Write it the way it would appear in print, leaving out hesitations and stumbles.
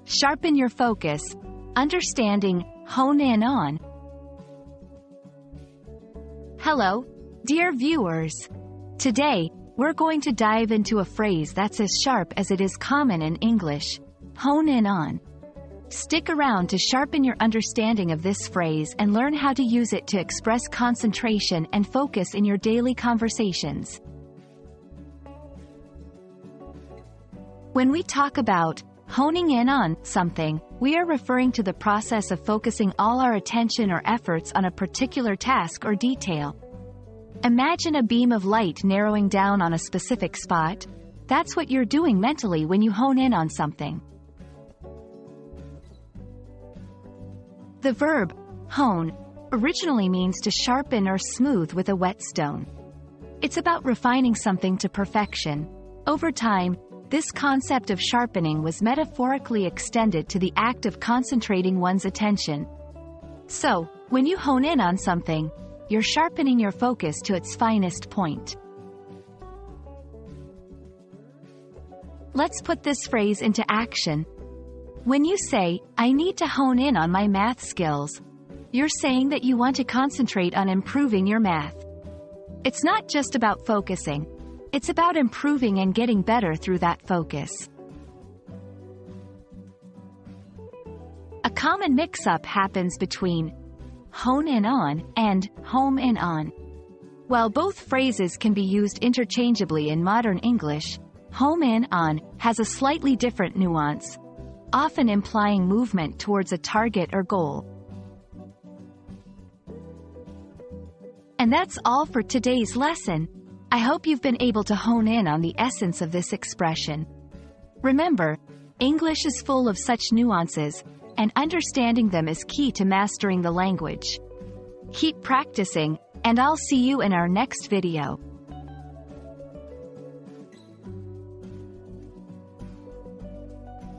Sharpen your focus. Understanding, hone in on. Hello, dear viewers. Today, we're going to dive into a phrase that's as sharp as it is common in English. Hone in on. Stick around to sharpen your understanding of this phrase and learn how to use it to express concentration and focus in your daily conversations. When we talk about honing in on something, we are referring to the process of focusing all our attention or efforts on a particular task or detail. Imagine a beam of light narrowing down on a specific spot. That's what you're doing mentally when you hone in on something. The verb, hone, originally means to sharpen or smooth with a whetstone. It's about refining something to perfection. Over time, this concept of sharpening was metaphorically extended to the act of concentrating one's attention. So, when you hone in on something, you're sharpening your focus to its finest point. Let's put this phrase into action. When you say, "I need to hone in on my math skills," you're saying that you want to concentrate on improving your math. It's not just about focusing. It's about improving and getting better through that focus. A common mix-up happens between hone in on and home in on. While both phrases can be used interchangeably in modern English, home in on has a slightly different nuance, often implying movement towards a target or goal. And that's all for today's lesson. I hope you've been able to hone in on the essence of this expression. Remember, English is full of such nuances, and understanding them is key to mastering the language. Keep practicing, and I'll see you in our next video.